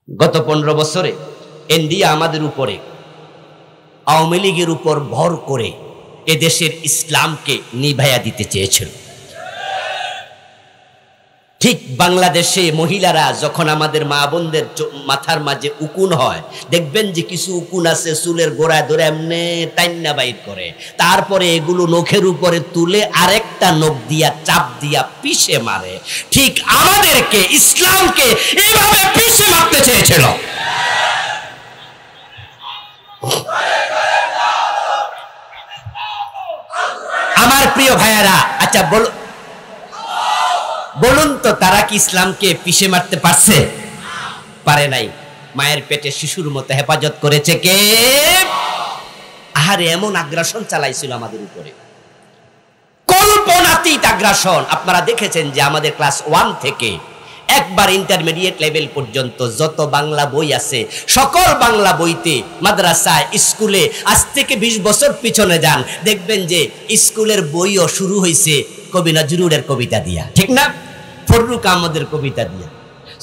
গত 15 বছরে ইন্ডিয়া আমাদের উপরে আওয়ামী লীগের উপর ভর করে এদেশের ইসলামকে নিভাইয়া দিতে চেয়েছিল। ঠিক বাংলাদেশে মহিলারা যখন আমাদের মা বোনদের মাথার মাঝে উকুন হয়, দেখবেন যে কিছু উকুন আছে চুলের গোড়ায় ধরে এমনি টাইন্না বাইর করে, তারপরে এগুলো নখের উপরে তুলে আরেকটা নখ দিয়া চাপ দিয়া পিষে মারে। ঠিক আমাদেরকে ইসলামকে এইভাবে পিষে মারতে চেয়েছিল। আমার প্রিয় ভাইয়েরা, আচ্ছা বলুন তো, তারা কি ইসলামকে পিষে মারতে পারছে? পারে নাই। মায়ের পেটে শিশুর মতো হেফাজত করেছে কে? আহারে, এমন আগ্রাসন চালাইছিল আমাদের উপরে, কল্পনাতীত আগ্রাসন। আপনারা দেখেছেন যে আমাদের ক্লাস 1 থেকে একবার ইন্টারমিডিয়েট লেভেল পর্যন্ত যত বাংলা বই আছে, সকল বাংলা বইতে মাদ্রাসায় স্কুলে আজ থেকে 20 বছর পিছনে যান, দেখবেন যে স্কুলের বইও শুরু হয়েছে কবি নজরুলের কবিতা দিয়া, ঠিক না? ফররুক আহমদের কবিতা দিয়া,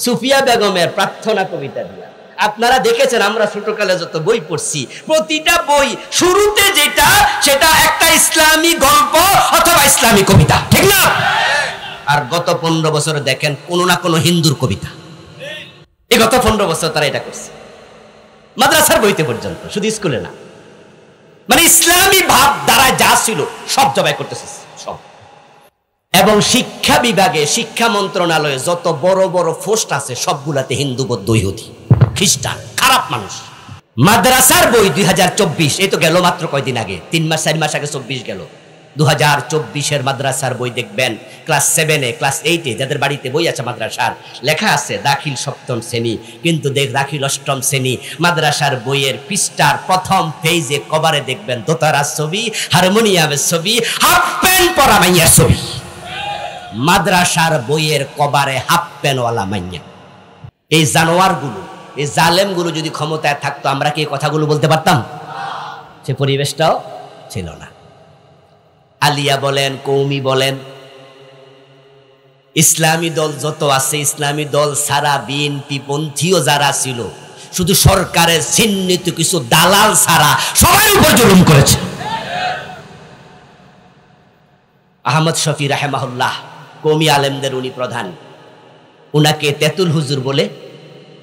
সুফিয়া বেগমের প্রার্থনা কবিতা দিয়া। আপনারা দেখেছেন আমরা ছোটকালে যত বই পড়ছি, প্রতিটা বই শুরুতে যেটা, সেটা একটা ইসলামী গল্প অথবা ইসলামী কবিতা, ঠিক না? আর গত 15 বছরে দেখেন কোনো না কোনো হিন্দুর কবিতা। এই গত 15 বছর তারা এটা করছে, মাদ্রাসার বইতে পর্যন্ত, শুধু স্কুলে না। মানে ইসলামী ভাব দ্বারা যা ছিল সব জবাই করতেছে, সব। এবং শিক্ষা বিভাগে, শিক্ষা মন্ত্রণালয়ে যত বড় বড় পোস্ট আছে সবগুলাতে হিন্দু, বৌদ্ধ, ইহুদি, খ্রিস্টান, খারাপ মানুষ। মাদ্রাসার বই 2024, এই তো গেল মাত্র কয়দিন আগে, 3 মাস 4 মাস আগে 24 গেল। 2024-এর মাদ্রাসার বই দেখবেন ক্লাস 7-এ, ক্লাস 8-এ, যাদের বাড়িতে বই আছে মাদ্রাসার, লেখা আছে দাখিল 7ম শ্রেণী, কিন্তু দাখিল 8ম শ্রেণী। মাদ্রাসার বইয়ের পৃষ্ঠার প্রথম পেজে কভারে দেখবেন দোতারার ছবি, হারমোনিয়ামের ছবি, হাফ প্যান্ট পরা মাইয়ার ছবি। মাদ্রাসার বইয়ের কভারে হাফ প্যান্টওয়ালা মাইয়া। এই জানোয়ারগুলো, এই জালেমগুলো যদি ক্ষমতায় থাকতো, আমরা কি এই কথাগুলো বলতে পারতাম? সে পরিবেশটাও ছিল না। আলিয়া বলেন, কৌমি বলেন, ইসলামী দল যত আছে, ইসলামী দল সারা বিএনপি পন্থীও যারা ছিল, শুধু সরকারের চিহ্নিত কিছু দালাল ছাড়া সবাই উপর জুলুম করেছে। আহমদ শফি রাহেমাহুল্লাহ, কৌমি আলেমদের উনি প্রধান, উনাকে তেতুল হুজুর বলে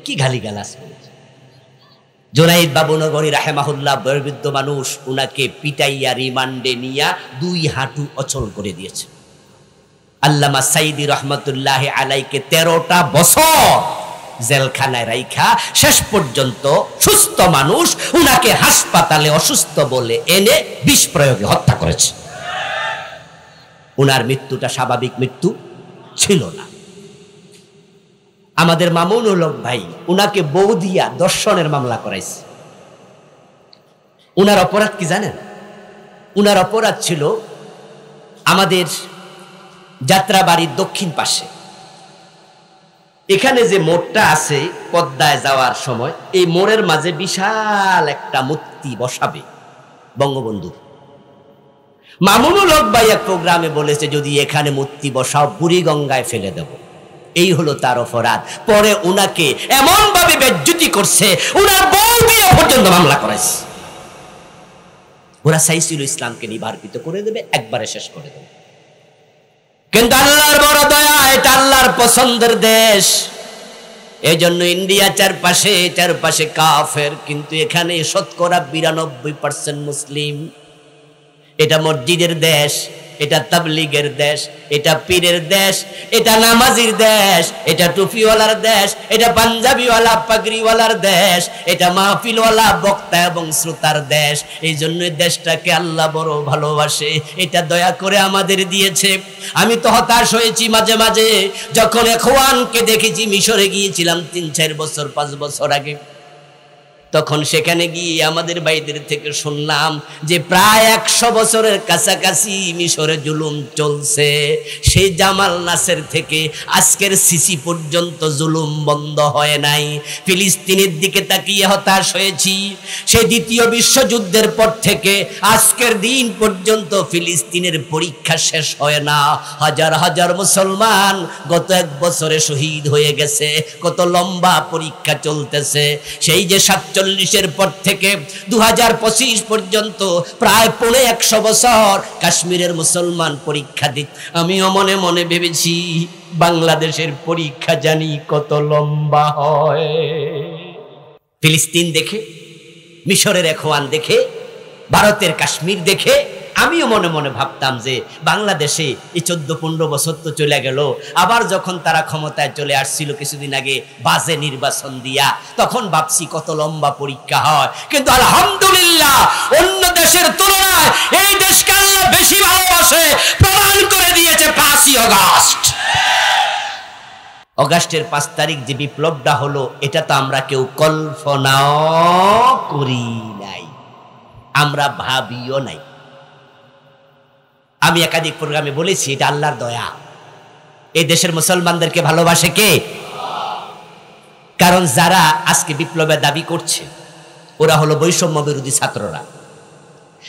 কি গালিগালাজ করেছে। জুনাইদ বাবুনগরী রাহেমাহুল্লাহ, বয়োবৃদ্ধ মানুষ, উনাকে পিটাইয়া রিমান্ডে নিয়া 2 হাঁটু অচল করে দিয়েছে। আল্লামা সাইদি রহমতুল্লাহ আলাইকে 13টা বছর জেলখানায় রাইখা শেষ পর্যন্ত সুস্থ মানুষ উনাকে হাসপাতালে অসুস্থ বলে এনে বিষ প্রয়োগে হত্যা করেছে। উনার মৃত্যুটা স্বাভাবিক মৃত্যু ছিল না। আমাদের মামুনুল হক ভাই, উনাকে বউ দিয়া দর্শনের মামলা করাইছে। উনার অপরাধ কি জানেন? উনার অপরাধ ছিল আমাদের যাত্রাবাড়ির দক্ষিণ পাশে, এখানে যে মোড়টা আছে পদ্মায় যাওয়ার সময়, এই মোড়ের মাঝে বিশাল একটা মূর্তি বসাবে বঙ্গবন্ধুর। মামুনুল হক ভাই এক প্রোগ্রামে বলেছে, যদি এখানে মূর্তি বসাও বুড়িগঙ্গায় ফেলে দেব। এই হলো তার অপরাধ। পরে উনাকে এমন ভাবে বেজ্জতি করছে, উনার বউ দিয়ে পর্যন্ত মামলা করেছে। ওরা চাইছিল ইসলামকে নিবারিত করে দেবে, একবারে শেষ করে দেবে। কিন্তু আল্লাহর বড় দয়া, এটা আল্লাহর পছন্দের দেশ। এই জন্য ইন্ডিয়া চারপাশে কাফের, কিন্তু এখানে শতকরা 92% মুসলিম। এটা মসজিদের দেশ, এটা তাবলীগের দেশ, এটা পীরের দেশ, এটা নামাজির দেশ, এটা টুপিওয়ালার দেশ, এটা পাঞ্জাবিওয়ালা পাগড়িওয়ালার দেশ, এটা মাহফিলওয়ালা বক্তা এবং শ্রোতার দেশ। এই জন্য দেশটাকে আল্লাহ বড় ভালোবাসে, এটা দয়া করে আমাদের দিয়েছে। আমি তো হতাশ হয়েছি মাঝে মাঝে যখন এখওয়ানকে দেখেছি। মিশরে গিয়েছিলাম 3-4 বছর 5 বছর আগে। তখন সেখানে গিয়ে আমাদের ভাইদের থেকে শুনলাম যে প্রায় 100 বছরের কাছাকাছি মিশরে জুলুম চলছে। সেই জামাল নাসের থেকে আজকের সিসি পর্যন্ত জুলুম বন্ধ হয় নাই। ফিলিস্তিনের দিকে তাকিয়ে হতাশ হয়েছি। সেই দ্বিতীয় বিশ্বযুদ্ধের পর থেকে আজকের দিন পর্যন্ত ফিলিস্তিনের পরীক্ষা শেষ হয় না। হাজার হাজার মুসলমান গত 1 বছরে শহীদ হয়ে গেছে। কত লম্বা পরীক্ষা চলতেছে। সেই যে 47-এর পর থেকে 2025 পর্যন্ত প্রায় 100 বছর কাশ্মীরের মুসলমান পরীক্ষা দিত। আমিও মনে মনে ভেবেছি বাংলাদেশের পরীক্ষা জানি কত লম্বা হয়। ফিলিস্তিন দেখে, মিশরের এখওয়ান দেখে, ভারতের কাশ্মীর দেখে আমিও মনে মনে ভাবতাম যে বাংলাদেশে এই 14-15 বছর তো চলে গেল। আবার যখন তারা ক্ষমতায় চলে আসছিল কিছুদিন আগে বাজে নির্বাচন দিয়া, তখন ভাবছি কত লম্বা পরীক্ষা হয়। কিন্তু আলহামদুলিল্লাহ অন্য দেশের তুলনায় এই দেশকে আল্লাহ বেশি ভালোবাসে, প্রমাণ করে দিয়েছে 5ই আগস্ট। অগাস্টের 5 তারিখ যে বিপ্লবটা হলো, এটা তো আমরা কেউ কল্পনাও করি নাই, আমরা ভাবিও নাই। আমি একাধিক প্রোগ্রামে বলেছি এটা আল্লাহর দয়া। এই দেশের মুসলমানদেরকে ভালোবাসে কে? কারণ যারা আজকে বিপ্লবের দাবি করছে ওরা হলো বৈষম্য বিরোধী ছাত্ররা।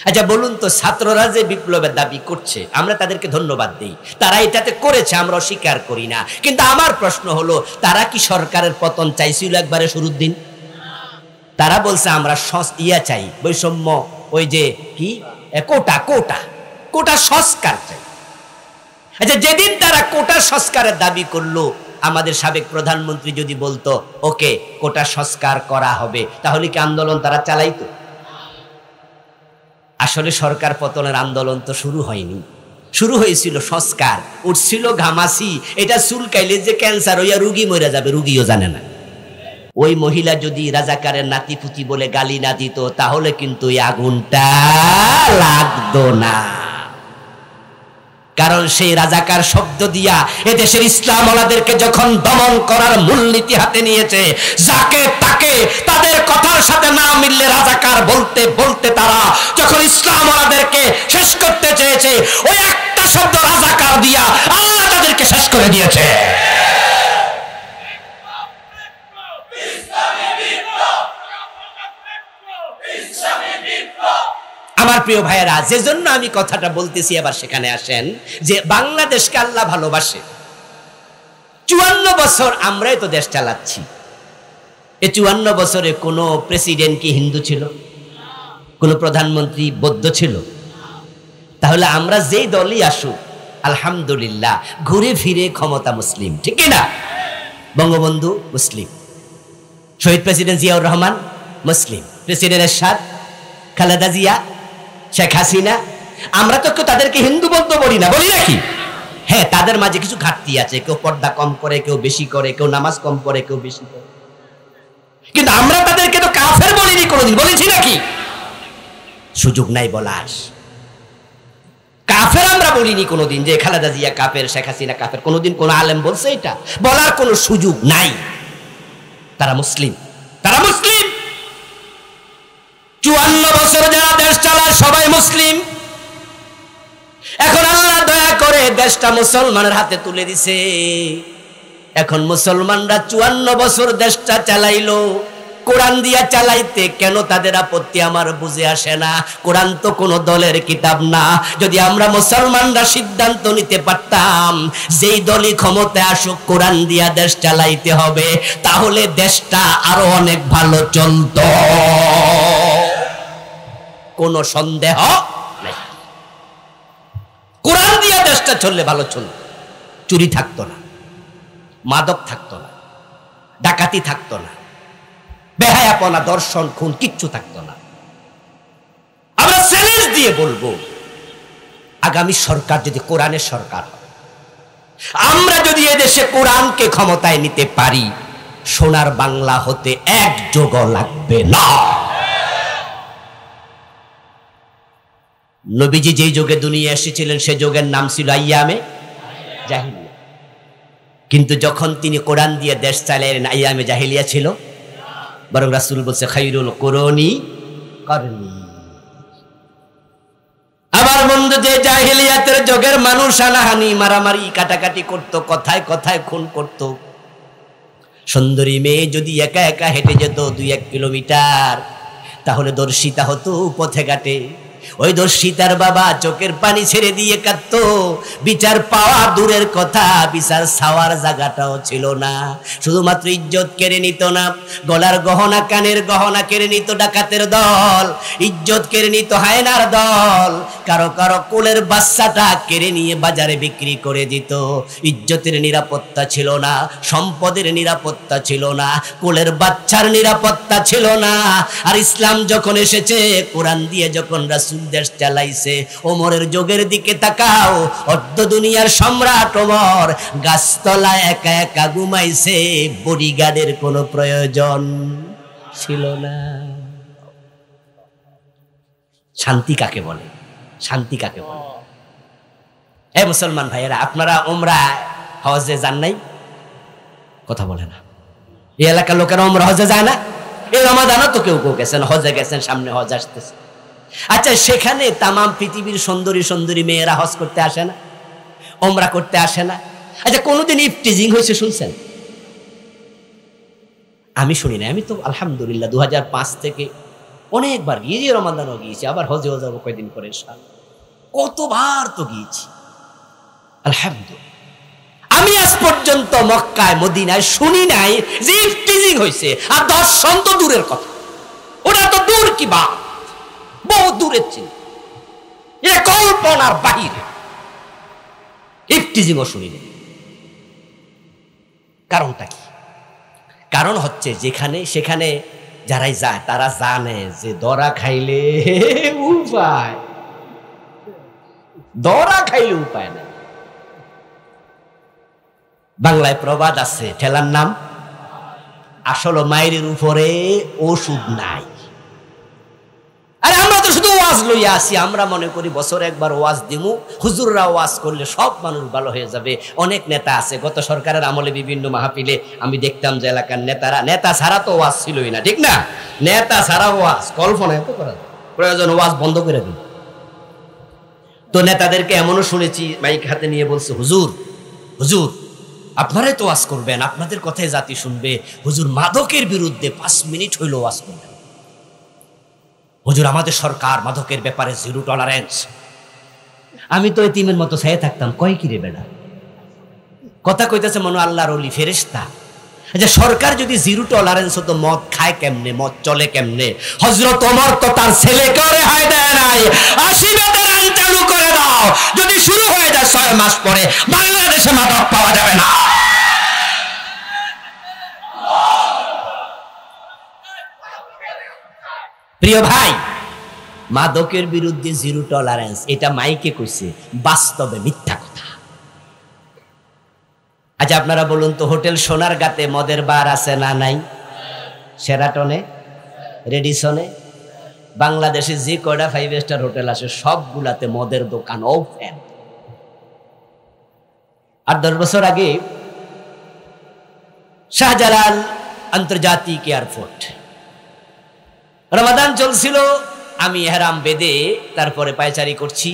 আচ্ছা বলুন তো, ছাত্ররা যে বিপ্লবের দাবি করছে আমরা তাদেরকে ধন্যবাদ দেই, তারা এটাতে করেছে, আমরা অস্বীকার করি না। কিন্তু আমার প্রশ্ন হলো, তারা কি সরকারের পতন চাইছিল একবারে শুরুর দিন? তারা বলছে আমরা চাই বৈষম্য, ওই যে কি কোটা সংস্কার চাই। আচ্ছা যেদিন তারা কোটা সংস্কারের দাবি করলো, আমাদের সাবেক প্রধানমন্ত্রী যদি বলতো ওকে কোটা সংস্কার করা হবে, তাহলে কি আন্দোলন তারা চালাইতো? আসলে সরকার পতনের আন্দোলন তো শুরু হয়নি, শুরু হয়েছিল সংস্কার। উঠছিল ঘামাসি, এটা চুলকাইলে যে ক্যান্সার হইয়া রুগী মরে যাবে, রুগীও জানে না। ওই মহিলা যদি রাজাকারের নাতিপুতি বলে গালি না দিত, তাহলে কিন্তু এই আগুনটা লাগতো না। কারণ সেই রাজাকার শব্দ দিয়া এদেশের ইসলাম ওয়ালাদেরকে যখন দমন করার মূলনীতি হাতে নিয়েছে, যাকে তাকে তাদের কথার সাথে না মিললে রাজাকার বলতে বলতে তারা যখন ইসলাম ওয়ালাদেরকে শেষ করতে চেয়েছে, ওই একটা শব্দ রাজাকার দিয়া আল্লাহ তাদেরকে শেষ করে দিয়েছে। আমার প্রিয় ভাইয়েরা, যে জন্য আমি কথাটা বলতেছি, আবার সেখানে আসেন যে বাংলাদেশকে আল্লাহ ভালোবাসে। 54 বছর আমরাই তো দেশ চালাচ্ছি। এই 54 বছরে কোনো প্রেসিডেন্ট কি হিন্দু ছিল? কোনো প্রধানমন্ত্রী বৌদ্ধ ছিল? তাহলে আমরা যেই দলই আসুক আলহামদুলিল্লাহ ঘুরে ফিরে ক্ষমতা মুসলিম, ঠিক না? বঙ্গবন্ধু মুসলিম, শহীদ প্রেসিডেন্ট জিয়াউর রহমান মুসলিম, প্রেসিডেন্ট এরশাদ, খালেদা জিয়া, শেখ হাসিনা। আমরা তো কেউ তাদেরকে হিন্দু বৌদ্ধ বলি না, বলি নাকি? হ্যাঁ, তাদের মাঝে কিছু ঘাটতি আছে, কেউ পর্দা কম করে, কেউ বেশি করে, কেউ নামাজ কম করে, কেউ বেশি করে। কিন্তু আমরা তাদেরকে তো কাফের বলিনি কোনোদিন, বলেছি নাকি? সুযোগ নাই বলার। কাফের আমরা বলিনি কোনোদিন যে খালেদা জিয়া কাফের, শেখ হাসিনা কাফের, কোনোদিন কোন আলেম বলছে এটা? বলার কোনো সুযোগ নাই। তারা মুসলিম, তারা মুসলিম। 54 বছর যারা দেশ চালায় সবাই মুসলিম। এখন আল্লাহ দয়া করে দেশটা মুসলমানের হাতে তুলে দিছে। এখন মুসলমানরা 54 বছর দেশটা চালাইলো, কোরআন দিয়া চালাইতে কেন তাদের আপত্তি আমার বুঝে আসে না। কোরআন তো কোনো দলের কিতাব না। যদি আমরা মুসলমানরা সিদ্ধান্ত নিতে পারতাম যেই দলই ক্ষমতায় আসুক কোরআন দিয়া দেশ চালাইতে হবে, তাহলে দেশটা আরো অনেক ভালো চলতো, কোনো সন্দেহ নেই। কোরআন দিয়া দেশটা চললে ভালো চলত। চুরি থাকতো না, মাদক থাকতো না, ডাকাতি থাকতো না, বেহায়াপনা, দর্শন, খুন কিচ্ছু থাকতো না। আমরা চ্যালেঞ্জ দিয়ে বলবো, আগামী সরকার যদি কোরআনের সরকার হয়, আমরা যদি এদেশে কোরআনকে ক্ষমতায় নিতে পারি, সোনার বাংলা হতে এক যোগ লাগবে না। নবীজি যেই যুগে দুনিয়া এসেছিলেন সে যুগের নাম ছিল আইয়ামে জাহিলিয়া। কিন্তু যখন তিনি কোরআন দিয়ে দেশ চালালেন, আইয়ামে জাহিলিয়া ছিল। বরং রাসূল বলছে খায়রুল কুরুনি করনি। আমার বন্ধু, যে জাহিলিয়াতের যুগের মানুষ হানাহানি মারামারি কাটাকাটি করত, কথায় কথায় খুন করত, সুন্দরী মেয়ে যদি একা একা হেঁটে যেত 2-1 কিলোমিটার, তাহলে দর্শিতা হতো পথে ঘাটে। ওই দর্শিতার বাবা চোখের পানি ছেড়ে দিয়ে কাঁদতো। বিচার পাওয়া দূরের কথা, বিচার ছাওয়ার জায়গাটাও ছিল না। শুধুমাত্র ইজ্জত কেড়ে নিত না, গলার গহনা কানের গহনা কেড়ে নিত ডাকাতের দল, ইজ্জত কেড়ে নিত হায়নার দল, কারো কারো কোলের বাচ্চাটা কেড়ে নিয়ে বাজারে বিক্রি করে দিত। ইজ্জতের নিরাপত্তা ছিল না, সম্পদের নিরাপত্তা ছিল না, কোলের বাচ্চার নিরাপত্তা ছিল না। আর ইসলাম যখন এসেছে, কোরআন দিয়ে যখন রাসূল দেশ চালাইছে, ওমরের যুগের দিকে তাকাও, অর্ধ দুনিয়ার সম্রাট ওমর গাছতলায় একা একা ঘুমাইছে, বডিগার্ডের কোনো প্রয়োজন ছিল না। শান্তি কাকে বলে? শান্তি কাকে বলে? হে মুসলমান ভাইয়েরা, আপনারা উমরা হজে যান নাই? কথা বলে না। এই এলাকার লোকেরা উমরা হজে যায় না? এই রমাদানও তো কেউ কেউ গেছেন, হজে গেছেন, সামনে হজ আসতেছে। আচ্ছা, সেখানে তামাম পৃথিবীর সুন্দরী সুন্দরী মেয়েরা হজ করতে আসে না? উমরা করতে আসে না? আচ্ছা, কোনোদিন ইফতিজিং হয়েছে শুনছেন? আমি শুনি না। আমি তো আলহামদুলিল্লাহ 2005 থেকে অনেকবার গিয়েছি, রমাদানও গিয়েছি, আবার হজেও যাবো কয়দিন পরে, কতবার তো গিয়েছি আলহামদুলিল্লাহ। আমি আজ পর্যন্ত মক্কায় মদিনায় শুনি নাই যে ইফতিজিং হয়েছে। আর দর্শন তো দূরের কথা, ওটা তো দূর কি বা বহু দূরের চিন্তা, এ কল্পনার বাহিরে। ইফতিজিংও শুনি নাই। কারণটা কি? কারণ হচ্ছে যেখানে সেখানে যারাই যায় তারা জানে যে দরা খাইলে উপায়, দরা খাইলে উপায় নাই। বাংলায় প্রবাদ আছে, ঠেলার নাম আসলে মায়ের উপরে ওষুধ নাই। আরে আমরা তো শুধু ওয়াজ লইয়া আসি, আমরা মনে করি বছর একবার ওয়াজ দিমু, হুজুররা ওয়াজ করলে সব মানুষ ভালো হয়ে যাবে। অনেক নেতা আছে, গত সরকারের আমলে বিভিন্ন মাহফিলে আমি দেখতাম যে এলাকার নেতারা, নেতা ছাড়া তো ওয়াজ ছিলই না, ঠিক না? নেতা ছাড়া ওয়াজ কল্পনা এত করা যায়, প্রয়োজন ওয়াজ বন্ধ করে দিন। তো নেতাদেরকে এমনও শুনেছি মাইক হাতে নিয়ে বলছে, হুজুর হুজুর আপনারাই তো ওয়াজ করবেন, আপনাদের কথাই জাতি শুনবে। হুজুর মাদকের বিরুদ্ধে 5 মিনিট হইল ওয়াজ করবেন। হুজুর আমাদের সরকার মাদকের ব্যাপারে 0 টলারেন্স। আমি তো এতিমের মতো চাইয়ে থাকতাম, কয় কি রে বেটা, কথা কইতেছে মনে আল্লাহর ওলি ফেরেশতা। যে সরকার যদি 0 টলারেন্স হতো, মদ খায় কেমনে, মদ চলে কেমনে? হযরত ওমর তো তার ছেলেকে রেহাই দেয় নাই, 80 বেতের আইন চালু করে দাও, যদি শুরু হয়ে যায় 6 মাস পরে বাংলাদেশে মাদক পাওয়া যাবে না। প্রিয় ভাই, মাদকের বিরুদ্ধে 0 টলারেন্স, এটা মাইকে কইছে, বাস্তবে মিথ্যা কথা। আচ্ছা আপনারা বলুন তো, হোটেল সোনারগাঁতে মদের বার আছে না নাই? শেরাটনে, রেডিসনে, বাংলাদেশে যে কয়টা 5 স্টার হোটেল আছে সবগুলাতে মদের দোকান ওপেন। আর 10 বছর আগে শাহজালাল আন্তর্জাতিক এয়ারপোর্ট, রমাদান চলছিল, আমি এহরাম বেঁধে তারপরে পায়চারি করছি।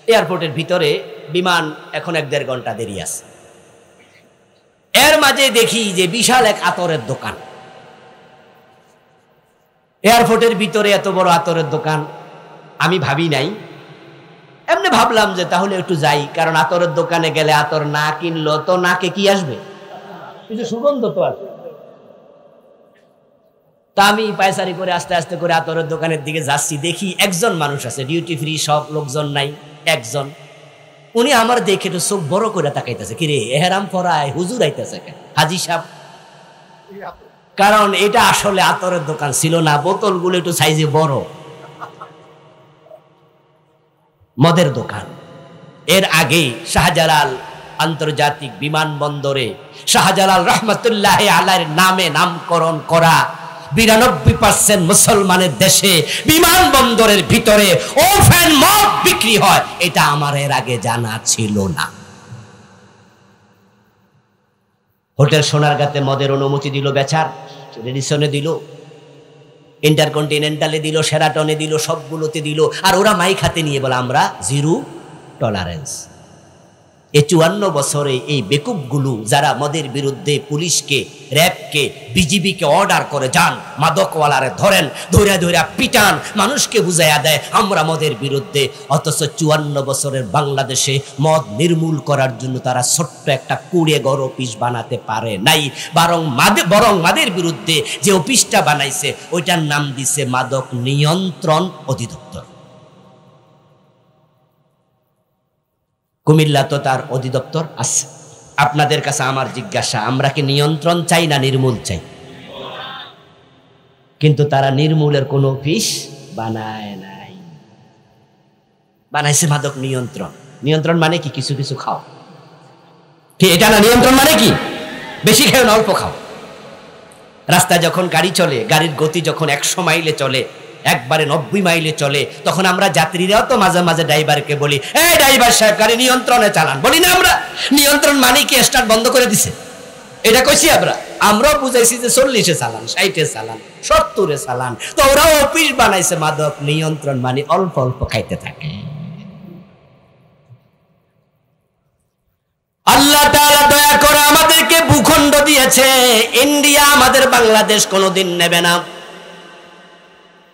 এয়ারপোর্টের ভিতরে বিমান এখন 1-1.5 ঘন্টা দেরি আছে। এর মাঝে দেখি যে বিশাল এক আতরের দোকান। এয়ারপোর্টের ভিতরে এত বড় আতরের দোকান আমি ভাবি নাই। এমনি ভাবলাম যে তাহলে একটু যাই, কারণ আতরের দোকানে গেলে আতর না কিনলো তো নাকে কি আসবে, কিছু সুগন্ধ তো আসবে। তা আমি পায়চারি করে আস্তে আস্তে করে আতরের দোকানের দিকে যাচ্ছি, দেখি একজন মানুষ আছে, ডিউটি ফ্রি, সব লোকজন নাই, একজন। উনি আমার দেখে একটু চোখ বড় করে তাকাইতেছে, কিরে এহরাম পরায় হুজুর আইতেছে কেন, হাজি সাহেব? কারণ এটা আসলে আতরের দোকান ছিল না, বোতলগুলো একটু সাইজে বড়, মদের দোকান। এর আগে শাহজালাল আন্তর্জাতিক বিমানবন্দরে শাহজালাল রহমতুল্লাহ আলাইহির নামে নামকরণ করা 92% মুসলমানের দেশে বিমানবন্দরের ভিতরে ওপেন মদ বিক্রি হয়, এটা আমার এর আগে জানা ছিল না। হোটেল সোনারগাঁতে মদের অনুমতি দিল বেচার, রেডিসনে দিল, ইন্টারকন্টিনেন্টালে দিল, শেরাটনে দিল, সবগুলোতে দিল, আর ওরা মাইক হাতে নিয়ে বলে আমরা জিরো টলারেন্স। এই 54 বছরে এই বেকুবগুলো যারা মদের বিরুদ্ধে পুলিশকে, র্যাবকে, বিজিবিকে অর্ডার করে, যান মাদকওয়ালারে ধরেন, ধৈরা ধৈরা পিটান, মানুষকে বুঝাইয়া দেয় আমরা মদের বিরুদ্ধে, অথচ 54 বছরের বাংলাদেশে মদ নির্মূল করার জন্য তারা ছোট্ট একটা কুড়ে গড় অফিস বানাতে পারে নাই। বরং মাদের বিরুদ্ধে যে অফিসটা বানাইছে ওইটার নাম দিছে মাদক নিয়ন্ত্রণ অধিদপ্তর। কুমিল্লা তো তার অধিদপ্তর আছে। আপনাদের কাছে আমার জিজ্ঞাসা, আমরা কি নিয়ন্ত্রণ চাই না নির্মূল চাই? কিন্তু তারা নির্মূলের কোন অফিস বানায় নাই, বানাইছে মাদক নিয়ন্ত্রণ। নিয়ন্ত্রণ মানে কি? কিছু কিছু খাও, ঠিক এটা না? নিয়ন্ত্রণ মানে কি? বেশি খেও না, অল্প খাও। রাস্তায় যখন গাড়ি চলে, গাড়ির গতি যখন 100 মাইলে চলে, একবারে 90 মাইলে চলে, তখন আমরা যাত্রীরাও তো মাঝে মাঝে ড্রাইভারকে বলি, এই ড্রাইভার সাহেব গাড়ি নিয়ন্ত্রণে চালান, বলি না আমরা? নিয়ন্ত্রণ মানে কি স্টার্ট বন্ধ করে দিছে? এটা কইছি আমরাও বুঝাইছি যে 40-এ চালান, 60-এ চালান, 70-এ চালান। তো ওরাও অফিস বানাইছে মাদক নিয়ন্ত্রণ মানে অল্প অল্প খাইতে থাকে। আল্লাহ তাআলা দয়া করে আমাদেরকে ভূখণ্ড দিয়েছে, ইন্ডিয়া আমাদের বাংলাদেশ কোনোদিন নেবে না।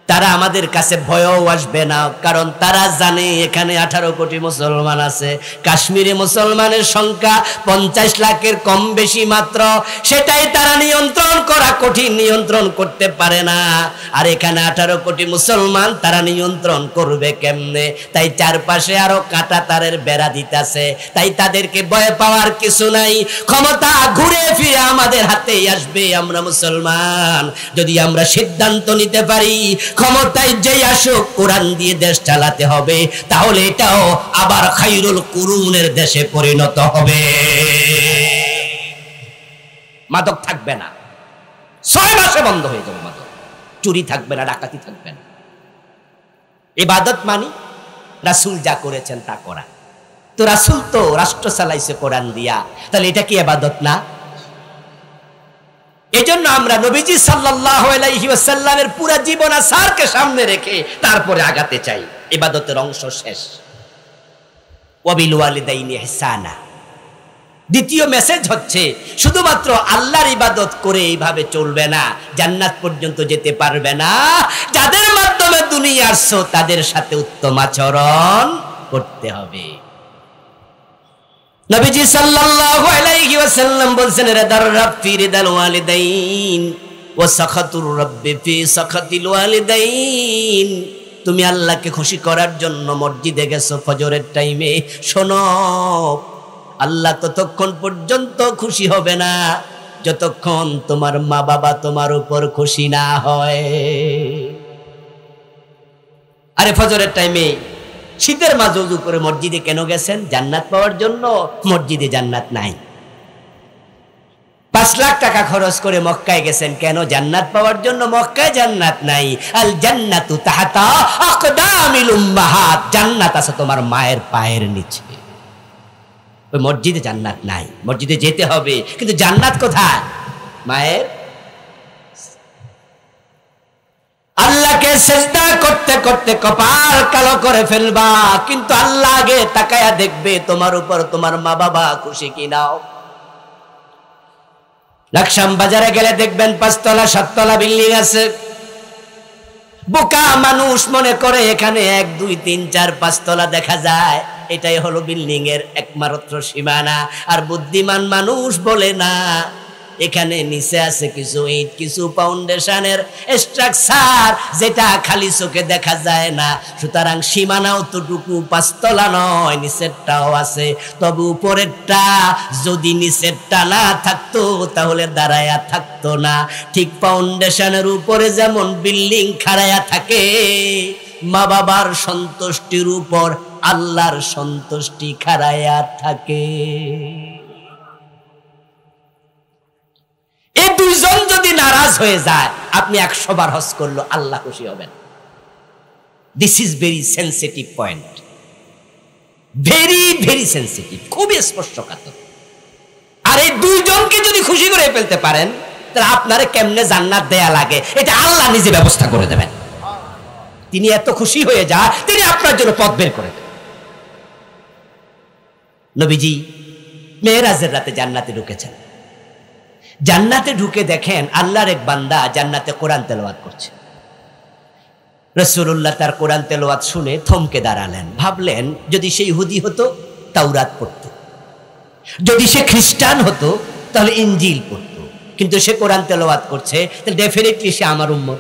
তারা আমাদের কাছে ভয়ও আসবে না, কারণ তারা জানে এখানে 18 কোটি মুসলমান আছে। কাশ্মীরে মুসলমানের সংখ্যা 50 লাখের কম বেশি মাত্র, সেটাই তারা নিয়ন্ত্রণ করা কঠিন, নিয়ন্ত্রণ করতে পারে না। আর এখানে 18 কোটি মুসলমান, তারা নিয়ন্ত্রণ করবে কেমনে? তাই চারপাশে আরো কাঁটা তারের বেড়া দিতেছে। তাই তাদেরকে ভয় পাওয়ার কিছু নাই, ক্ষমতা ঘুরে ফিরে আমাদের হাতেই আসবে। আমরা মুসলমান যদি আমরা সিদ্ধান্ত নিতে পারি ক্ষমতায় যেই আসুক কোরআন দিয়ে দেশ চালাতে হবে, তাহলে এটাও আবার খায়রুল কুরুনের দেশে পরিণত হবে। মাদক থাকবে না, 6 মাসে বন্ধ হয়ে যাবে মাদক। চুরি থাকবে না, ডাকাতি থাকবে না। ইবাদত মানি রাসূল যা করেছেন তা করা। তো রাসূল তো রাষ্ট্র চালাইছে কোরআন দিয়া, তাহলে এটা কি ইবাদত না? এজন্য আমরা নবীজি সাল্লাল্লাহু আলাইহি ওয়াসাল্লামের পুরো জীবন আসারকে সামনে রেখে তারপরে আগাতে চাই। ইবাদতের অংশ শেষ। ওয়াবিল ওয়ালিদাইনি ইহসানা। দ্বিতীয় মেসেজ হচ্ছে শুধুমাত্র আল্লাহর ইবাদত করে এইভাবে চলবে না, জান্নাত পর্যন্ত যেতে পারবে না। যাদের মাধ্যমে দুনিয়া আসছো তাদের সাথে উত্তম আচরণ করতে হবে। নবীজি সাল্লাল্লাহু আলাইহি ওয়াসাল্লাম বলেন, রিদার রাব্বি রিদাল ওয়ালিদাইন ওয়া সাখাতুর রাব্বি ফি সাখাতিল ওয়ালিদাইন। তুমি আল্লাহকে খুশি করার জন্য মসজিদে গেছো ফজরের টাইমে, শোনো আল্লাহ ততক্ষণ পর্যন্ত খুশি হবে না যতক্ষণ তোমার মা বাবা তোমার উপর খুশি না হয়। আরে ফজরের টাইমে শীতের মাঝে ওযু করে মসজিদে কেন গেছেন? জান্নাত পাওয়ার জন্য। মসজিদে জান্নাত নাই। 5 লাখ টাকা খরচ করে মক্কায় গেছেন কেন? জান্নাত পাওয়ার জন্য। মক্কায় জান্নাত নাই। আল জান্নাতু তাহতা আকদামিল উম্মাহাত। জান্নাত আছে তোমার মায়ের পায়ের নিচে। ওই মসজিদে জান্নাত নাই। মসজিদে যেতে হবে, কিন্তু জান্নাত কোথায়? মায়ের। আল্লাহকে সিজদা করতে করতে কপাল কালো করে ফেলবা, কিন্তু আল্লাহ আগে তাকায়া দেখবে তোমার উপর তোমার মা বাবা খুশি কিনা। লাকসাম বাজারে গেলে দেখবেন 5 তলা 7 তলা বিল্ডিং আছে। বোকা মানুষ মনে করে এখানে 1 2 3 4 5 তলা দেখা যায়, এটাই হলো বিল্ডিং এর একমাত্র সীমানা। আর বুদ্ধিমান মানুষ বলে না, এখানে নিচে আছে কিছু ইট, কিছু ফাউন্ডেশনের স্ট্রাকচার যেটা খালি চোখে দেখা যায় না। সুতরাং সীমানাও ততটুকু 5 তলা নয়, নিচেরটাও আছে। তবে উপরেরটা যদি নিচেরটা না থাকতো তাহলে দাঁড়ায়া থাকতো না। ঠিক ফাউন্ডেশনের উপরে যেমন বিল্ডিং খাড়ায়া থাকে, মা বাবার সন্তুষ্টির উপর আল্লাহর সন্তুষ্টি খাড়ায়া থাকে। এই দুইজন যদি নারাজ হয়ে যায়, আপনি 100 বার হজ করলো আল্লাহ খুশি হবেন। This is very sensitive point, very very sensitive, খুবই স্পর্শকাতর। আর এই দুইজনকে যদি খুশি করে ফেলতে পারেন তাহলে আপনারে কেমনে জান্নাত দেয়া লাগে এটা আল্লাহ নিজে ব্যবস্থা করে দেবেন। তিনি এত খুশি হয়ে যায়, তিনি আপনার জন্য পথ বের করে দেন। নবীজি মেরাজের রাতে জান্নাতে ঢুকেছেন। জান্নাতে ঢুকে দেখেন আল্লাহর এক বান্দা জান্নাতে কোরআন তেলাওয়াত করছে। রাসূলুল্লাহ তার কোরআন তেলাওয়াত শুনে থমকে দাঁড়ালেন, ভাবলেন যদি সে ইহুদি হতো তাওরাত পড়তো, যদি সে খ্রিস্টান হতো তাহলে ইনজিল পড়তো, কিন্তু সে কোরআন তেলাওয়াত করছে, তাহলে ডেফিনেটলি সে আমার উম্মত।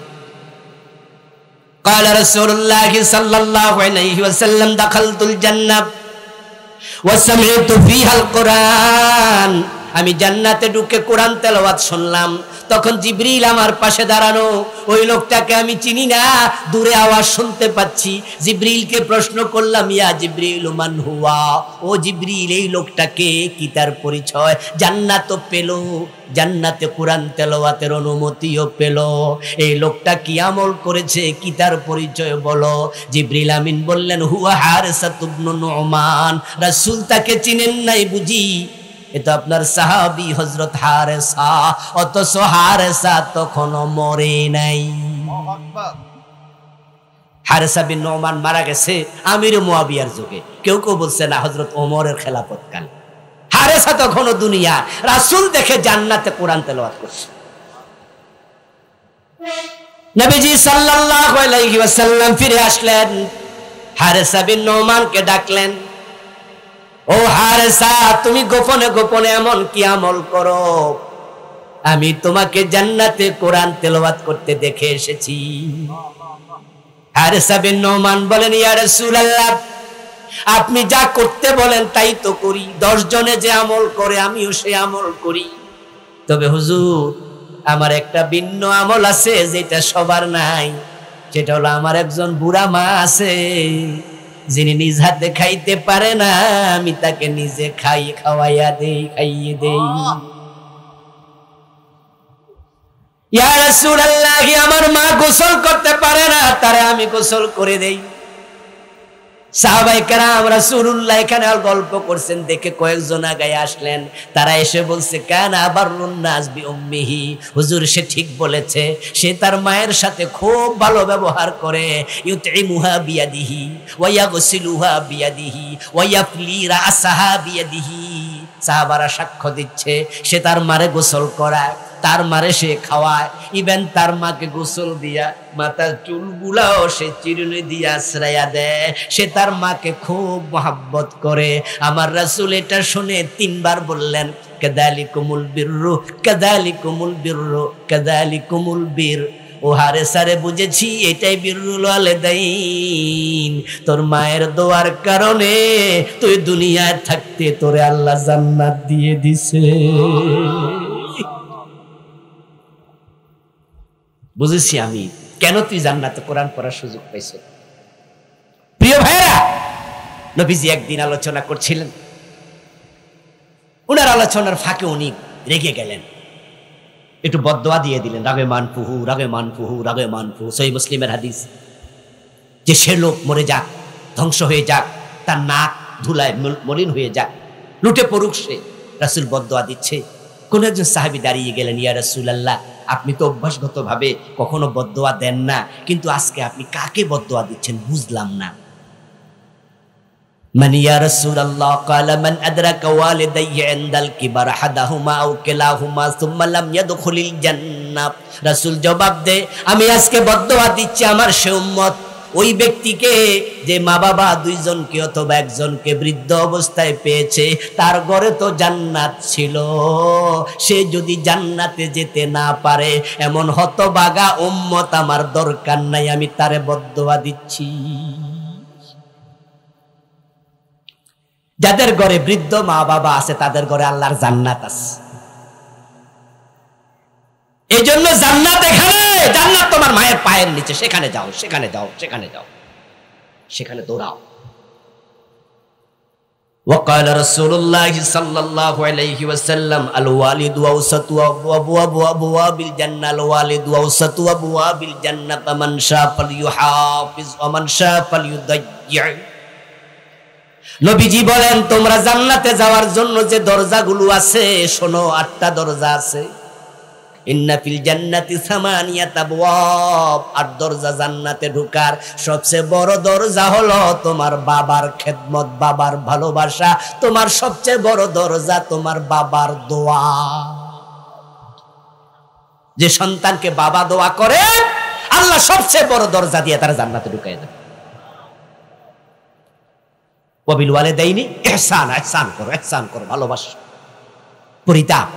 قال رسول الله صلى الله عليه وسلم دخلت الجنة وسمعت فيها القرآن। আমি জান্নাতে ঢুকে কোরআন তেলাওয়াত শুনলাম, তখন জিবরিল আমার পাশে দাঁড়ানো, ওই লোকটাকে আমি চিনি না, দূরে আওয়াজ শুনতে পাচ্ছি। জিবরিলকে প্রশ্ন করলাম, ইয়া জিবরিল মান হুয়া, ও জিবরিল এই লোকটাকে, কি তার পরিচয়? জান্নাতও পেল, জান্নাতে কোরআন তেলাওয়াতের অনুমতিও পেল, এই লোকটা কি আমল করেছে, কি তার পরিচয় বলো। জিবরিল আমিন বললেন, হুয়া হারেসা ইবনে নুমান। রাসূল তাকে চিনেন নাই বুঝি? এটা আপনার সাহাবী হযরত হারেসা, অথচ হারেসা তখনও মরে নাই। হারেসা বিন নুমান মারা গেছে আমির মুয়াবিয়ার যুগে, কেউ কেউ বলছে না হযরত ওমরের খেলাফতকাল। হারেসা তখনও দুনিয়া, রাসূল দেখে জান্নাতে কোরআন তেলাওয়াত করছে। নবীজি সাল্লাল্লাহু আলাইহি ওয়াসাল্লাম ফিরে আসলেন, হারেসা বিন নুমানকে ডাকলেন, ও হারেসা তুমি গোপনে গোপনে এমন কি আমল করো, আমি তোমাকে জান্নাতে কোরআন তেলাওয়াত করতে দেখে এসেছি। হারেসা বিন নুমান বলেন, ইয়া রাসূলুল্লাহ আপনি যা করতে বলেন তাই তো করি, 10 জনে যে আমল করে আমিও সে আমল করি, তবে হুজুর আমার একটা ভিন্ন আমল আছে যেটা সবার নাই, সেটা হলো আমার একজন বুড়া মা আছে, যিনি নিজ হাতে খাইতে পারে না, আমি তাকে নিজে খাইয়ে দেই। ইয়া রাসূলুল্লাহ আমার মা গোসল করতে পারে না, তারে আমি গোসল করে দেই। সাহাবায়ে কেরাম রাসূলুল্লাহ এখানে গল্প করছেন দেখে কয়েকজন আগে আসলেন, তারা এসে বলছে কানা বাররুন নাস বি উম্মিহি, হুজুর সে ঠিক বলেছে, সে তার মায়ের সাথে খুব ভালো ব্যবহার করে, ইউতইমুহা বিয়াদিহি ওয়া ইয়াগসিলুহা বিয়াদিহি ওয়া ইয়াফলি রাসাহা বিয়াদিহি। সাহাবারা সাক্ষ্য দিচ্ছে সে তার মারে গোসল করায়, তার মারে সে খাওয়ায়, ইভেন তার মাকে গোসল দিয়া মাথার চুলগুলাও সে চিরুনি দিয়া আশ্রয়া দেয়, সে তার মাকে খুব মহব্বত করে। আমার রাসূল এটা শুনে 3 বার বললেন, কাযালিকুমুল বিররু কাযালিকুমুল বিররু কাযালিকুমুল বির। ও হারেসারে বুঝেছি এটাই বিররুল ওয়ালিদাইন, তোর মায়ের দোয়ার কারণে তুই দুনিয়ায় থাকতে তোরে আল্লাহ জান্নাত দিয়ে দিছে। বুঝেছি আমি কেন তুই জান্নাতে কোরআন পড়ার সুযোগ পাইছ। প্রিয় ভাইরা, নবীজি একদিন আলোচনা করছিলেন, উনার আলোচনার ফাঁকে উনি রেগে গেলেন, একটু বদদোয়া দিয়ে দিলেন, রাগে মানফুহু রাগে মানফুহু রাগে মানফুহু। সহিহ মুসলিমের হাদিস, যে সে লোক মরে যাক, ধ্বংস হয়ে যাক, তার নাক ধুলায় মলিন হয়ে যাক, লুটে পড়ুক সে। রাসূল বদদোয়া দিচ্ছে। কোন একজন সাহাবী দাঁড়িয়ে গেলেন, ইয়া রাসূলুল্লাহ আপনি তো অভ্যাসগত ভাবে কখনো বদদোয়া দেন না, কিন্তু আজকে আপনি কাকে বদদোয়া দিচ্ছেন বুঝলাম না। মান ইয়া রাসূলুল্লাহ ক্বালা মান আদরাকা ওয়ালিদাইয়া ইনদাল কিবার আহাদাহুমা আও কিলাহুমা সুম্মা লাম ইয়াদখুলিল জান্নাহ। রাসূল জবাব দে, আমি আজকে বদদোয়া দিচ্ছি আমার সে উম্মত, ওই ব্যক্তিকে যে মা বাবা 2 জনকে অথবা একজনকে বৃদ্ধ অবস্থায় পেয়েছে, তার ঘরে তো জান্নাত ছিল, সে যদি জান্নাতে যেতে না পারে এমন হতভাগা উম্মত আমার দরকার নাই, আমি তারে বদদোয়া দিচ্ছি। যাদের ঘরে বৃদ্ধ মা বাবা আছে তাদের ঘরে আল্লাহর জান্নাত আছে। এই জন্য জান্নাত এখানে, জান্নাত তোমার মায়ের পায়ের নিচে, সেখানে যাও সেখানে যাও সেখানে যাও, সেখানে দৌড়াও। وقال رسول الله صلى الله عليه وسلم الوالد أوسط أبواب الجنة، الوالد أوسط أبواب الجنة، فمن شاء فليحافظ ومن شاء فليضيع। নবীজি বলেন তোমরা জান্নাতে যাওয়ার জন্য যে দরজাগুলো আছে শোনো, 8টা দরজা আছে। ইন্না ফিল জান্নাতি সামানিয়াত আবওয়াব, আর দরজা জান্নাতে ঢোকার সবচেয়ে বড় দরজা হলো তোমার বাবার খেদমত, বাবার ভালোবাসা। তোমার সবচেয়ে বড় দরজা তোমার বাবার দোয়া। যে সন্তানকে বাবা দোয়া করে আল্লাহ সবচেয়ে বড় দরজা দিয়ে তারা জান্নাতে ঢুকাই দেবে। ওয়াবিল ওয়ালিদাইনি ইহসান, ইহসান করো, ইহসান করো, ভালোবাসো। পরিতাপ,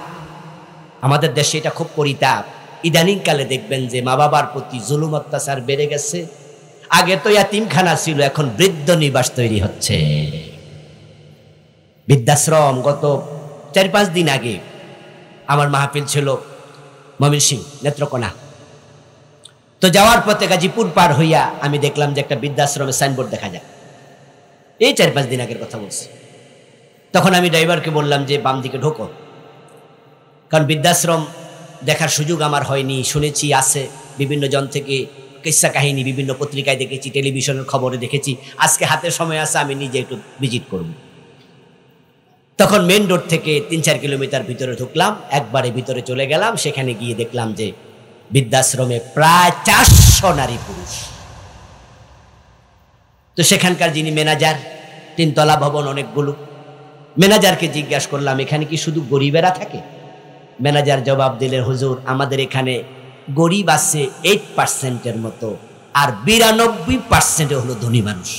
আমাদের দেশে এটা খুব পরিতাপ। ইদানিং কালে দেখবেন যে মা বাবার প্রতি জুলুম অত্যাচার বেড়ে গেছে। আগে তো ইয়াতিমখানা ছিল, এখন বৃদ্ধ নিবাস তৈরি হচ্ছে, বৃদ্ধাশ্রম। গত 4-5 দিন আগে আমার মাহফিল ছিল ময়মনসিংহ নেত্রকোনা। তো যাওয়ার পথে গাজীপুর পার হইয়া আমি দেখলাম যে একটা বৃদ্ধাশ্রমের সাইনবোর্ড দেখা যায়। এই 4-5 দিন আগের কথা বলছি। তখন আমি ড্রাইভারকে বললাম যে বাম দিকে ঢোকো, কারণ বৃদ্ধাশ্রম দেখার সুযোগ আমার হয়নি। শুনেছি আছে, বিভিন্ন জন থেকে কিস্সা কাহিনী বিভিন্ন পত্রিকায় দেখেছি, টেলিভিশনের খবরে দেখেছি। আজকে হাতে সময় আছে, আমি নিজে একটু ভিজিট করব। তখন মেন রোড থেকে 3-4 কিলোমিটার ভিতরে ঢুকলাম, একবারে ভিতরে চলে গেলাম। সেখানে গিয়ে দেখলাম যে বৃদ্ধাশ্রমে প্রায় 400 নারী পুরুষ। তো সেখানকার যিনি ম্যানেজার, 3 তলা ভবন অনেকগুলো, ম্যানেজারকে জিজ্ঞাসা করলাম এখানে কি শুধু গরিবেরা থাকে? ম্যানেজার জবাব দিলেন, হুজুর আমাদের এখানে গরিব আছে 8%-এর মতো, আর 92% হলো ধনী মানুষ।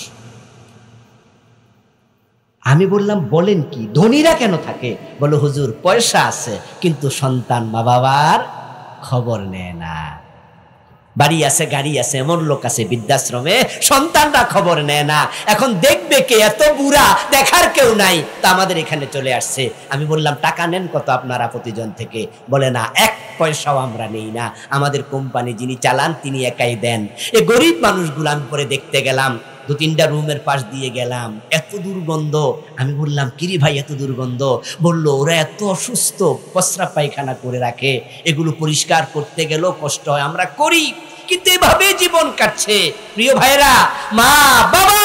আমি বললাম বলেন কি, ধনীরা কেন থাকে? বলো হুজুর পয়সা আছে কিন্তু সন্তান মা বাবার খবর নেয় না। বাড়ি আছে গাড়ি আছে, এমন লোক আছে বৃদ্ধাশ্রমে, সন্তানরা খবর নেয় না। এখন দেখবে কে, এত বুড়া, দেখার কেউ নাই, তা আমাদের এখানে চলে আসছে। আমি বললাম টাকা নেন কত আপনারা প্রতিজন থেকে? বলে না, 1 পয়সাও আমরা নেই না, আমাদের কোম্পানি যিনি চালান তিনি একাই দেন। এই গরিব মানুষগুলো আমি পরে দেখতে গেলাম, 2-3টা রুমের পাশ দিয়ে গেলাম, এত দুর্গন্ধ। আমি বললাম কিরি ভাই এত দুর্গন্ধ? বললো ওরা এত অসুস্থ, প্রস্রাব পায়খানা করে রাখে, এগুলো পরিষ্কার করতে গেলেও কষ্ট হয়, আমরা করি কিন্তু এভাবে জীবন কাটছে। প্রিয় ভাইরা, মা বাবা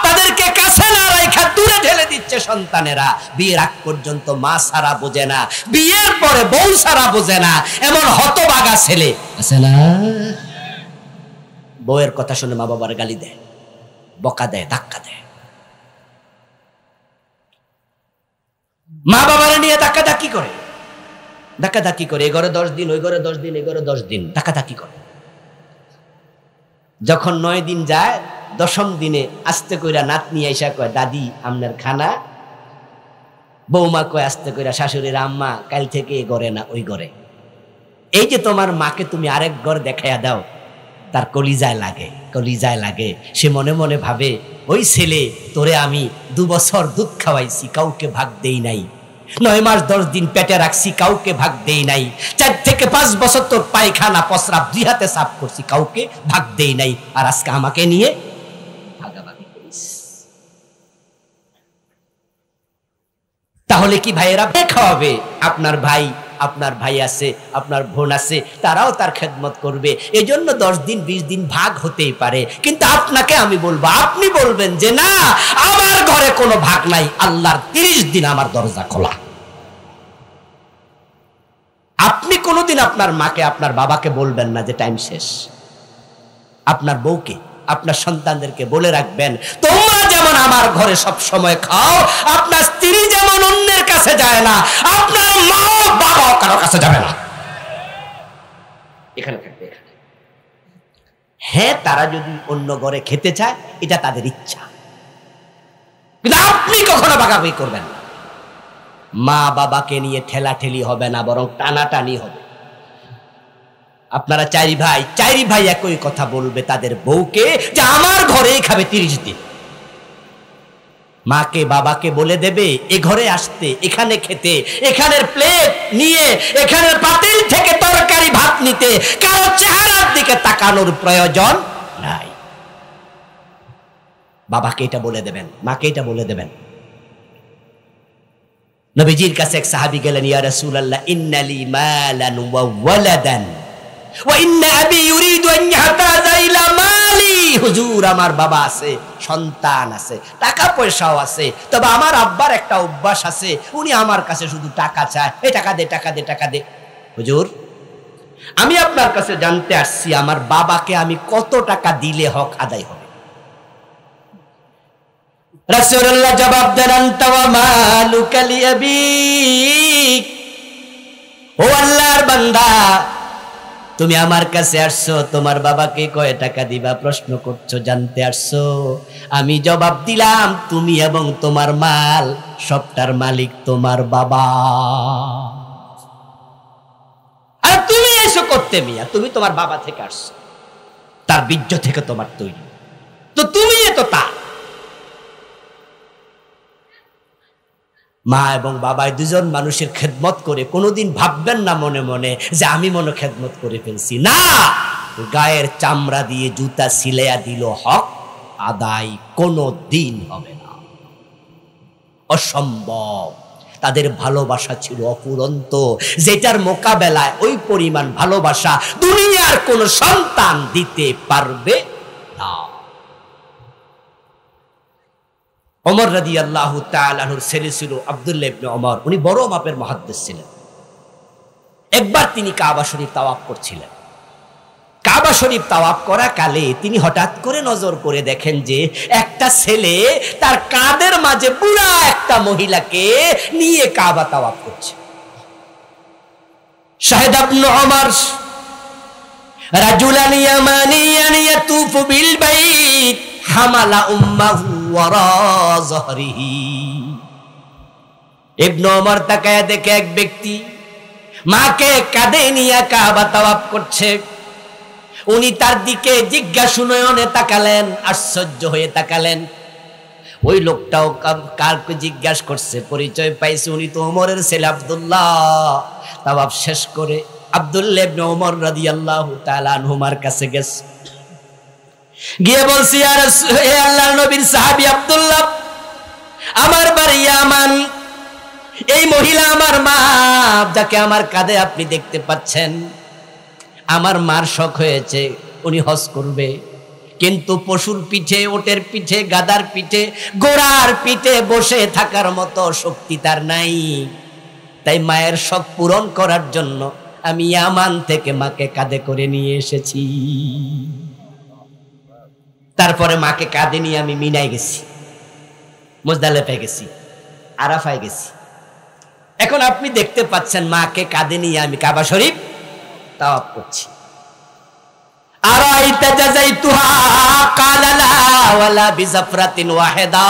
তাদেরকে কাছে না রাখা দূরে ঠেলে দিচ্ছে সন্তানেরা। বিয়ের আগ পর্যন্ত মা সারা বোঝে না, বিয়ের পরে বউ সারা বোঝে না, এমন হতবাগা ছেলে আছে না? বউয়ের কথা শুনে মা বাবার গালি দেয়, বকা দেয়, ধাক্কা দেয়। মা বাবারা নিয়ে ধাক্কাধাক্কি করে, ধাক্কাধাক্কি করে, এ ঘরে 10 দিন, ওই ঘরে 10 দিন, এ ঘরে 10 দিন, ধাক্কাধাক্কি করে। যখন 9 দিন যায়, 10ম দিনে আস্তে কইরা নাতনি আইসা কয় দাদি আমনের খানা। বৌমা কয় আস্তে কইরা শাশুড়ির, আম্মা কাল থেকে এ ঘরে না ওই ঘরে। এই যে তোমার মাকে তুমি আরেক ঘর দেখাইয়া দাও, তার কলিজায় লাগে, কলিজায় লাগে। সে মনে মনে ভাবে ওই ছেলে তোরে আমি 2 বছর দুধ খাওয়াইছি, কাউকে ভাগ দেই নাই, 9 মাস 10 দিন পেটে রাখছি, কাউকে ভাগ দেই নাই, 4 থেকে 5 বছর তোর পায়খানা প্রস্রাব 2 হাতে সাফ করছি, কাউকে ভাগ দেই নাই, আর আজকে আমাকে নিয়ে ভাগাভাগি করিস। তাহলে কি ভাইয়েরা খাওয়াবে? আপনার ভাই আছে, আপনার বোন আছে, তারাও তার খেদমত করবে। এজন্য 10 দিন 20 দিন ভাগ হতেই পারে, কিন্তু আপনাকে আমি বলবো, আপনি বলবেন যে না আমার ঘরে কোনো ভাগ নাই, আল্লাহর 30 দিন আমার দরজা খোলা। আপনি কোনোদিন আপনার মাকে আপনার বাবাকে বলবেন না যে টাইম শেষ। আপনার বউকে আপনার সন্তানদেরকে বলে রাখবেন, তোমরা যেমন আমার ঘরে সব সময় খাও, আপনার স্ত্রী যেমন অন্যের কাছে যায় না, আপনার মা বাবাও কারো কাছে যাবে না, এখানে থাকবে, এখানে। হ্যাঁ, তারা যদি অন্য ঘরে খেতে চায় এটা তাদের ইচ্ছা, কিন্তু আপনি কখনো ভাগাভাগি করবেন না। মা বাবাকে নিয়ে ঠেলাঠেলি হবে না, বরং টানাটানি হবে। আপনারা 4 ভাই একই কথা বলবে তাদের বউকে যে আমার ঘরেই খাবে 30 দিন। মাকে বাবাকে বলে দেবে এ ঘরে আসতে, এখানে খেতে, এখানের প্লেট নিয়ে, এখানের পাতিল থেকে তরকারি ভাত নিতে, কারো চেহারার দিকে তাকানোর প্রয়োজন নাই। বাবাকে এটা বলে দেবেন, মাকে এটা বলে দেবেন। নবীজির কাছে এক সাহাবী গেলেন, ইয়া রাসূলুল্লাহ ইন্নালি মালান ওয়া ওয়ালাদান ওয়া ইন্না আবি ইউরিদু আন ইয়াহতাজা ইলা মালি। হুজুর আমার বাবা আছে, সন্তান আছে, টাকা পয়সাও আছে, তবে আমার আব্বার একটা অভ্যাস আছে, উনি আমার কাছে শুধু টাকা চায়, এই টাকা দে, টাকা দে, টাকা দে। হুজুর আমি আপনার কাছে জানতে আসছি আমার বাবাকে আমি কত টাকা দিলে হক আদায় হবে? রাসূলুল্লাহ জবাব দেন, আনতা ওয়া মালুকা লিআবিক, ও আল্লাহর বান্দা, তুমি আমার কাছে আসছো, তোমার বাবাকে কয় টাকা দিবা প্রশ্ন করছো, জানতে আসছো। আমি জবাব দিলাম, তুমি এবং তোমার মাল সবটার মালিক তোমার বাবা। আর তুমি এসো করতে মিয়া, তুমি তোমার বাবা থেকে আসছো, তার বীর্য থেকে তোমার তৈরি, তো তুমি তো তার। মা এবং বাবা দুজন মানুষের খেদমত করে কোনোদিন ভাববেন না মনে মনে যে আমি মনে খেদমত করে ফেলছি, না। গায়ের চামড়া দিয়ে জুতা সিলাইয়া দিল, হক আদায় কোনো দিন হবে না, অসম্ভব। তাদের ভালোবাসা ছিল অফুরন্ত, যেটার মোকাবেলায় ওই পরিমাণ ভালোবাসা দুনিয়ার কোন সন্তান দিতে পারবে না। ওমর রাদিয়াল্লাহু তাআলা আনহুর ছেলে ছিল আব্দুল্লাহ ইবনে ওমর, উনি বড় মাপের মুহাদ্দিস ছিলেন। একবার তিনি কাবা শরীফ তাওয়াফ করছিলেন। কাবা শরীফ তাওয়াফ করা কালে তিনি হঠাৎ করে নজর করে দেখেন যে একটা ছেলে তার কাঁধের মাঝে বুড়া একটা মহিলাকে নিয়ে কাবা তাওয়াফ করছে। শাহেদ ইবনে ওমর রাজুলান ইয়ামানিয়ান ইয়াতুফু বিল বাইত হামালা উম্মাহু ওয়ারা যহরিহি। ইবনে ওমর তাকায়া দেখে এক ব্যক্তি মাকে কাঁধে নিয়ে কাবা তাওয়াফ করছে। উনি তার দিকে জিজ্ঞাসু নয়নে তাকালেন, আশ্চর্য হয়ে তাকালেন। ওই লোকটাও কারকে জিজ্ঞাসা করছে, পরিচয় পাইছে উনি তো ওমরের ছেলে আব্দুল্লাহ। তাওয়াফ শেষ করে আব্দুল্লাহ ইবনে ওমর রাদিয়াল্লাহু তাআলা আনহুমার কাছে গেছে, গিয়ে বলছি, ইয়া রাসূল, হে আল্লাহর নবীর সাহাবী আব্দুল্লাহ, আমার বাড়ি ইয়ামান, এই মহিলা আমার মা, যাকে আমার কাঁধে আপনি দেখতে পাচ্ছেন, আমার মার শখ হয়েছে উনি হজ করবে, কিন্তু পশুর পিঠে, ওটের পিঠে, গাধার পিঠে, ঘোড়ার পিঠে বসে থাকার মতো শক্তি তার নাই। তাই মায়ের শখ পূরণ করার জন্য আমি ইয়ামান থেকে মাকে কাঁধে করে নিয়ে এসেছি। তারপরে মাকে কাঁধে নিয়ে আমি মিনায় গেছি, মুজদালিফায় গেছি, আরাফায় গেছি। এখন আপনি দেখতে পাচ্ছেন মাকে কাঁধে নিয়ে আমি কাবা শরীফ তাওয়াফ করছি। আরাইতা জাযাইতুহা ক্বালা লা ওয়ালা বিজাফরাতিন ওয়াহিদা।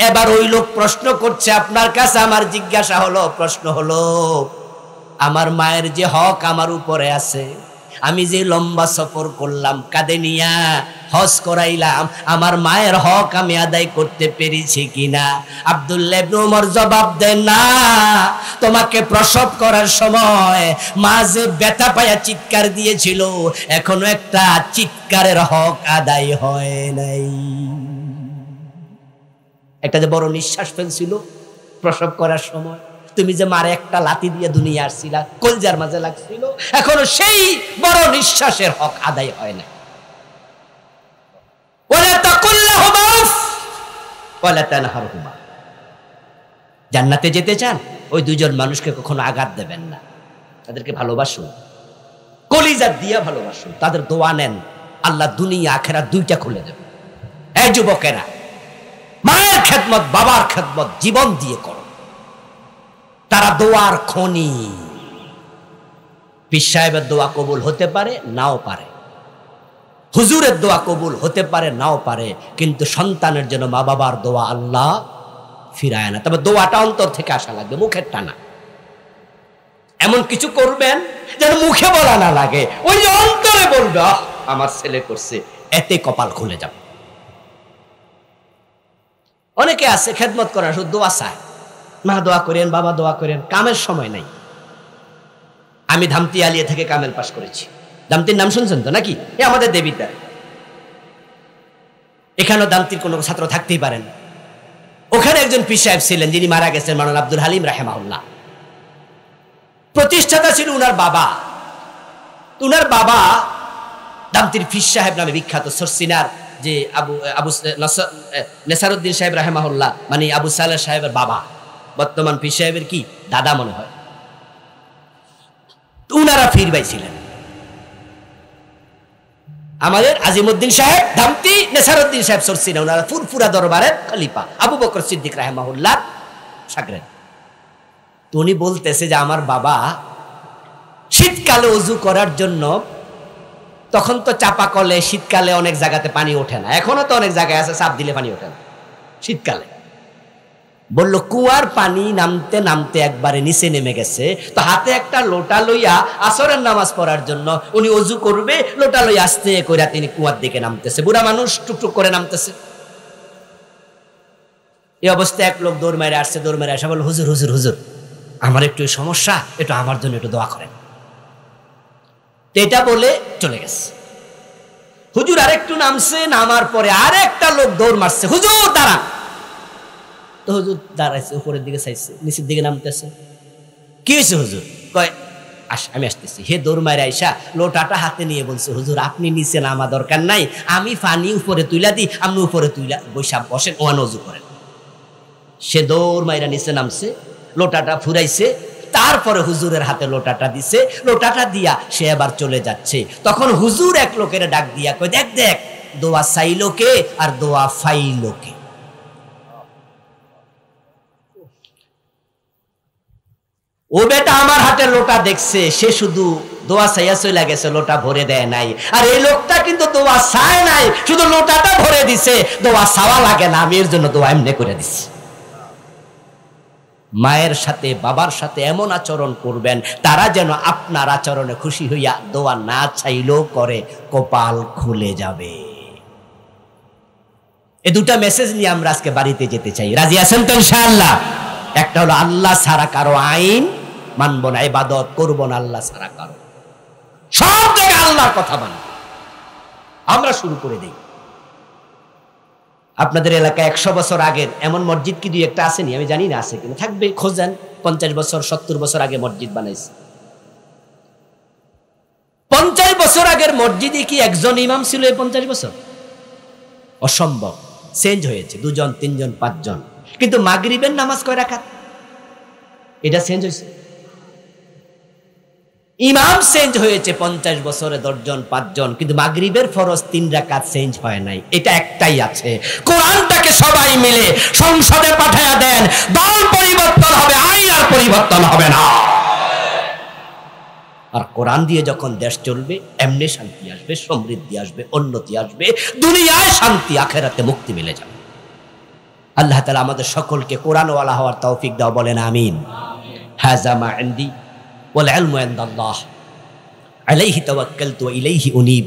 এবার ওই লোক প্রশ্ন করছে, আপনার কাছে আমার জিজ্ঞাসা হলো, প্রশ্ন হলো, আমার মায়ের যে হক আমার উপরে আছে, আমি যে লম্বা সফর করলাম কাঁধে নিয়া হজ করাইলাম, আমার মায়ের হক আমি আদায় করতে পেরেছি কিনা? আব্দুল্লাহ ইবনে ওমর জবাব দেন, না, তোমাকে প্রসব করার সময় মা যে ব্যথা পায়া চিৎকার দিয়েছিল, এখনো একটা চিৎকারের হক আদায় হয় নাই। একটা যে বড় নিঃশ্বাস ফেলছিল প্রসব করার সময়, তুমি যে মারে একটা লাথি দিয়ে দুনিয়া আসছিলা, কলজার মাঝে লাগছিল, এখনো সেই বড় নিঃশ্বাসের হক আদায় হয় না। ওয়ালা তাকুল লাহুমা উফ ওয়ালা তানহারহুমা। জান্নাতে যেতে চান, ওই দুইজন মানুষকে কখনো আঘাত দেবেন না, তাদেরকে ভালোবাসুন, কলিজা দিয়া ভালোবাসুন, তাদের দোয়া নেন, আল্লাহ দুনিয়া আখিরাত দুইটা খুলে দেবে। এই যুবকেরা, মায়ের খেদমত, বাবার খেদমত জীবন দিয়ে করো, তারা দোয়ার খনি। পীর সাহেবের দোয়া কবুল হতে পারে, নাও পারে, হুজুরের দোয়া কবুল হতে পারে, নাও পারে, কিন্তু সন্তানের জন্য মা বাবার দোয়া আল্লাহ ফিরায় না। তবে দোয়াটা অন্তর থেকে আসা লাগবে, মুখের টানা। এমন কিছু করবেন যেন মুখে বলা না লাগে, ওই যে অন্তরে বলবে, আমার ছেলে করছে, এতে কপাল খুলে যাবে। অনেকে আছে খেদমত করার শুধু দোয়া চায়, মা দোয়া করেন, বাবা দোয়া করেন, কামের সময় নাই। আমি ধামতি আলিয়া থেকে কামেল পাস করেছি। দামতির নাম শুনছেন তো নাকি? এ আমাদের দেবিদ্বার, এখানেও দামতির কোনো ছাত্র থাকতেই পারেন। ওখানে একজন পীর সাহেব ছিলেন যিনি মারা গেছেন, মাওলানা আব্দুল হালিম রাহিমাহুল্লাহ। প্রতিষ্ঠাতা ছিল উনার বাবা। উনার বাবা দামতির পীর সাহেব নামে বিখ্যাত। সরসিনার যে আবু নেসারউদ্দিন সাহেব রাহিমাহুল্লাহ, মানে আবু সালেহ সাহেবের বাবা, বর্তমান পীর সাহেবের কি দাদা মনে হয়। উনারা ফিরবাই ছিলেন। আমাদের আজিমউদ্দিন সাহেব ধামতি, নেসারউদ্দিন সাহেব সরসিনা, ওনারা ফুরফুরা দরবারের খলিফা আবু বকর সিদ্দিক রাহিমাহুল্লাহ শাগরেদ। তো উনি বলতেছে যে আমার বাবা শীতকালে ওযু করার জন্য, তখন তো চাপা কলে শীতকালে অনেক জায়গাতে পানি ওঠে না, এখনো তো অনেক জায়গায় আছে চাপ দিলে পানি ওঠে না শীতকালে। বলল কুয়ার পানি নামতে নামতে একবারে নিচে নেমে গেছে, তো হাতে একটা লোটা লইয়া আসরের নামাজ পড়ার জন্য উনি ওযু করবে, লোটা লইয়া আস্তে করে তিনি কুয়ার দিকে নামতেছে, বুড়া মানুষ টুকটুক করে নামতেছে। এই অবস্থায় এক লোক দৌড় মেরে আসছে, দৌড় মেরে আসে বলল, হুজুর হুজুর হুজুর, আমার একটু সমস্যা, একটু আমার জন্য একটু দোয়া করেন। এটা বলে চলে গেছে। হুজুর আরেকটু নামছে, নামার পরে আরেকটা লোক দৌড় মারছে, হুজুর দাঁড়ান। তো হুজুর দাঁড়াইছে, উপরের দিকে চাইছে, নিচের দিকে নামতেছে। কি হয়েছে হুজুর? কয় আমি আসতেছি। হে দৌড় মারে আইসা লোটাটা হাতে নিয়ে বলছে, হুজুর আপনি নিচে নামা দরকার নাই, আমি পানি উপরে তুইলা দিই, আপনি উপরে তুইলা বৈশা বসেন, ওয়ান ওযু করেন। সে দৌড় মাইরা নিচে নামছে, লোটাটা ফুরাইছে, তারপরে হুজুরের হাতে লোটাটা দিছে, লোটাটা দিয়া সে আবার চলে যাচ্ছে। তখন হুজুর এক লোকের ডাক দিয়া কয়, দেখ দেখ, দোয়া চাইলো কে আর দোয়া ফাইলো কে। ও বেটা আমার হাতে লোটা দেখছে, সে শুধু দোয়া চাইয়া চলে গেছে, লোটা ভরে দেয় নাই। আর এই লোকটা কিন্তু দোয়া চায় নাই, শুধু লোটাটা ভরে দিছে, দোয়া চাওয়া লাগে না, আমি এর জন্য দোয়া এমনি করে দিচ্ছি। মায়ের সাথে বাবার সাথে এমন আচরণ করবেন, তারা যেন আপনার আচরণে খুশি হইয়া দোয়া না চাইলেও করে, কপাল খুলে যাবে। এই দুটা মেসেজ নিয়ে আমরা আজকে বাড়িতে যেতে চাই। রাজি আছেন তো ইনশাআল্লাহ? একটা হলো আল্লাহ ছাড়া কারো আইন মানব না, ইবাদত করব না আল্লাহ ছাড়া কারো, সব জায়গায় আল্লাহর কথা মানব। আমরা শুরু করে দেই। আপনাদের এলাকায় 100 বছর আগের এমন মসজিদ কি দুই একটা আসেনি? আমি জানি না আছে কিনা, থাকবে, খোঁজেন। 50 বছর 70 বছর আগে মসজিদ বানাইছে। 50 বছর আগের মসজিদে কি একজন ইমাম ছিল? 50 বছর অসম্ভব। চেঞ্জ হয়েছে, 2 জন 3 জন 5 জন। কিন্তু মাগরিবের নামাজ কয় রাকাত? এটা চেঞ্জ হয়েছে। ইমাম চেঞ্জ হয়েছে 50 বছরে 10 জন 5 জন, কিন্তু মাগরিবের ফরজ 3 রাকাত চেঞ্জ হয় নাই। এটা একটাই আছে, কোরআনটাকে সবাই মিলে সংসদে পাঠায়া দেন, দল পরিবর্তন হবে, আইন আর পরিবর্তন হবে না। আর কোরআন দিয়ে যখন দেশ চলবে, এমনি শান্তি আসবে, সমৃদ্ধি আসবে, উন্নতি আসবে, দুনিয়ায় শান্তি, আখিরাতে মুক্তি মিলে যাবে। আল্লাহ তাআলা আমাদের সকলকে কোরআনওয়ালা হওয়ার তৌফিক দাও, বলেন আমিন। হাযা মা ইনদি ওয়াল ইলমু ইনদাল্লাহ, আলাইহি তাওয়াক্কালতু ওয়া ইলাইহি উনীব।